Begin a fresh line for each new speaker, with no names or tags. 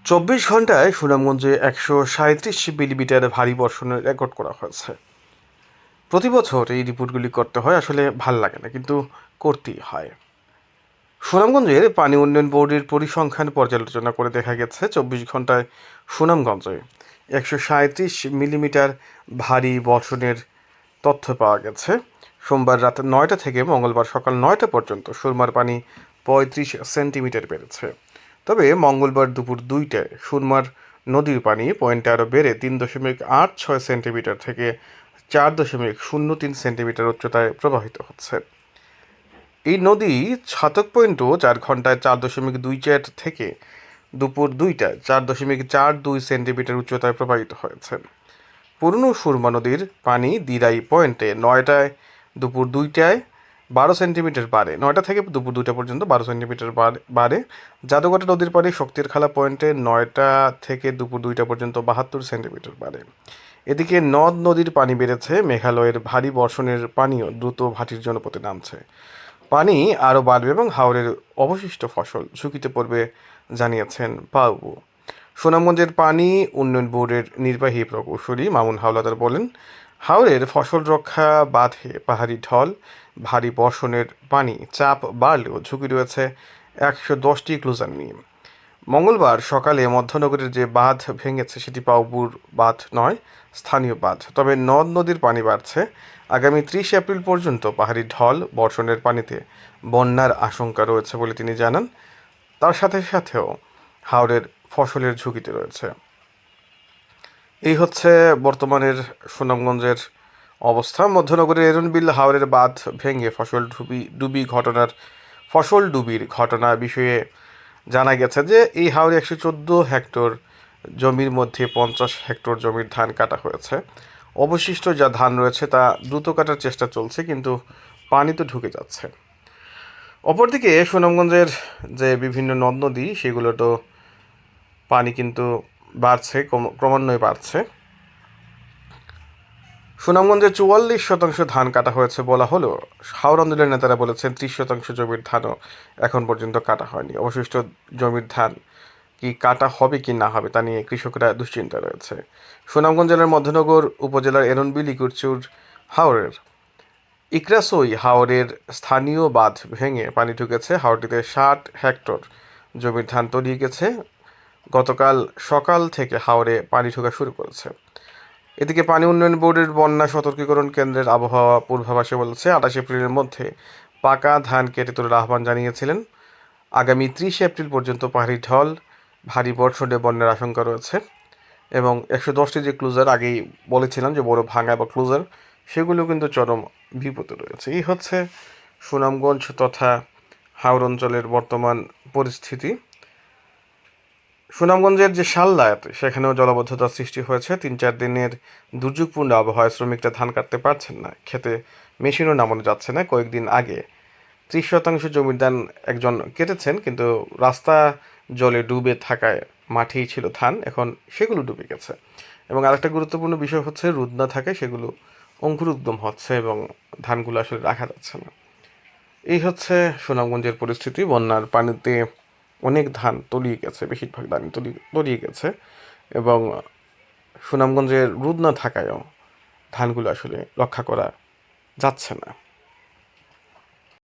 ঘন্টায় সুনামগঞ্জে 137 মিলিমিটার ভারী বর্ষণের রেকর্ড করা হয়েছে। প্রতি বছর এই রিপোর্টগুলি করতে হয়, আসলে ভাল লাগে না, কিন্তু করতেই হয়। সুনামগঞ্জের পানি উন্নয়ন বোর্ডের পরিসংখ্যান পর্যালোচনা করে দেখা গেছে 24 ঘন্টায় সুনামগঞ্জে 137 মিলিমিটার ভারী বর্ষণের তথ্য পাওয়া গেছে। সোমবার রাত 9টা থেকে মঙ্গলবার সকাল 9টা পর্যন্ত সুরমার পানি 35 সেন্টিমিটার বেড়েছে। তবে মঙ্গলবার দুপুর 2টায় সুরমার নদীর পানি পয়েন্টে আরও বেড়ে 3.86 সেন্টিমিটার থেকে 4.03 সেন্টিমিটার উচ্চতায় প্রবাহিত হচ্ছে। এই নদী ছাতক পয়েন্টও 4 ঘন্টায় 4.24 থেকে দুপুর 2টায় 4.42 সেন্টিমিটার উচ্চতায় প্রবাহিত হয়েছে। পুরনো সুরমা নদীর পানি দিরাই পয়েন্টে 9টায় দুপুর 2টায় 12 সেন্টিমিটার বাড়ে। 9টা থেকে দুপুর 2টা পর্যন্ত 12 সেন্টিমিটার বাড়ে। জাদুঘাটা নদীর পানি শক্তির খালা পয়েন্টে 9টা থেকে দুপুর 2টা পর্যন্ত 72 সেন্টিমিটার বাড়ে। এদিকে নদ নদীর পানি বেড়েছে। মেঘালয়ের ভারী বর্ষণের পানিও দ্রুত ভাটির জনপথে নামছে। পানি আরও বাড়বে এবং হাওরের অবশিষ্ট ফসল ঝুঁকিতে পড়বে জানিয়েছেন পাউবু। সুনামগঞ্জের পানি উন্নয়ন বোর্ডের নির্বাহী প্রকৌশলী মামুন হাওলাদার বলেন, হাওরের ফসল রক্ষা বাঁধে পাহাড়ি ঢল, ভারী বর্ষণের পানি চাপ বাড়লেও ঝুঁকি রয়েছে 110টি ক্লোজার নিয়ে। মঙ্গলবার সকালে মধ্যনগরের যে বাঁধ ভেঙেছে সেটি পাউবুর বাঁধ নয়, স্থানীয় বাঁধ। তবে নদ নদীর পানি বাড়ছে। আগামী 30 এপ্রিল পর্যন্ত পাহাড়ি ঢল বর্ষণের পানিতে বন্যার আশঙ্কা রয়েছে বলে তিনি জানান। তার সাথেও হাওরের ফসলের ঝুঁকিতে রয়েছে। এই হচ্ছে বর্তমানের সুনামগঞ্জের অবস্থা। মধ্যনগরের এরনবিল হাওরের বাঁধ ভেঙে ফসল ডুবির ঘটনা বিষয়ে জানা গেছে যে এই হাওরে 114 হেক্টর জমির মধ্যে 50 হেক্টর জমির ধান কাটা হয়েছে। অবশিষ্ট যা ধান রয়েছে তা দ্রুত কাটার চেষ্টা চলছে, কিন্তু পানি তো ঢুকে যাচ্ছে। অপরদিকে সুনামগঞ্জের যে বিভিন্ন নদ নদী সেগুলো তো পানি কিন্তু বাড়ছে, ক্রমান্বয়ে বাড়ছে। সুনামগঞ্জে 44% ধান কাটা হয়েছে বলা হলো, হাওর আন্দোলনের নেতারা বলেছেন 30% জমির ধানও এখন পর্যন্ত কাটা হয়নি। অবশিষ্ট জমির ধান কি কাটা হবে কি না হবে তা নিয়ে কৃষকরা দুশ্চিন্তা রয়েছে। সুনামগঞ্জ জেলার মধ্যনগর উপজেলার এরনবিল ইকুরচুর হাওরের ইকরাসই হাওরের স্থানীয় বাঁধ ভেঙে পানি ঢুকেছে। হাওরটিতে 60 হেক্টর জমির ধান তলিয়ে গেছে। গতকাল সকাল থেকে হাওরে পানি ঢোকা শুরু করেছে। এদিকে পানি উন্নয়ন বোর্ডের বন্যা সতর্কীকরণ কেন্দ্রের আবহাওয়া পূর্বাভাসে বলেছে 28 এপ্রিলের মধ্যে পাকা ধান কেটে তোলার আহ্বান জানিয়েছিলেন। আগামী 30 এপ্রিল পর্যন্ত পাহাড়ি ঢল, ভারী বর্ষণে বন্যার আশঙ্কা রয়েছে এবং 110টি যে ক্লুজার আগেই বলেছিলাম যে বড় ভাঙা বা ক্লুজার, সেগুলো কিন্তু চরম বিপদে রয়েছে। এই হচ্ছে সুনামগঞ্জ তথা হাওর অঞ্চলের বর্তমান পরিস্থিতি। সুনামগঞ্জের যে শালদায় সেখানেও জলাবদ্ধতার সৃষ্টি হয়েছে। 3-4 দিনের দুর্যোগপূর্ণ আবহাওয়ায় শ্রমিকরা ধান কাটতে পারছেন না, খেতে মেশিনও নামানো যাচ্ছে না। কয়েকদিন আগে 30% জমির ধান একজন কেটেছেন, কিন্তু রাস্তা জলে ডুবে থাকায় মাঠেই ছিল ধান, এখন সেগুলো ডুবে গেছে। এবং আরেকটা গুরুত্বপূর্ণ বিষয় হচ্ছে রোদ না থাকায় সেগুলো অঙ্কুরোদ্গম হচ্ছে এবং ধানগুলো আসলে রাখা যাচ্ছে না। এই হচ্ছে সুনামগঞ্জের পরিস্থিতি। বন্যার পানিতে অনেক ধান তলিয়ে গেছে, বেশিরভাগ ধান তলিয়ে গেছে এবং সুনামগঞ্জের রোদ না থাকায়ও ধানগুলো আসলে রক্ষা করা যাচ্ছে না।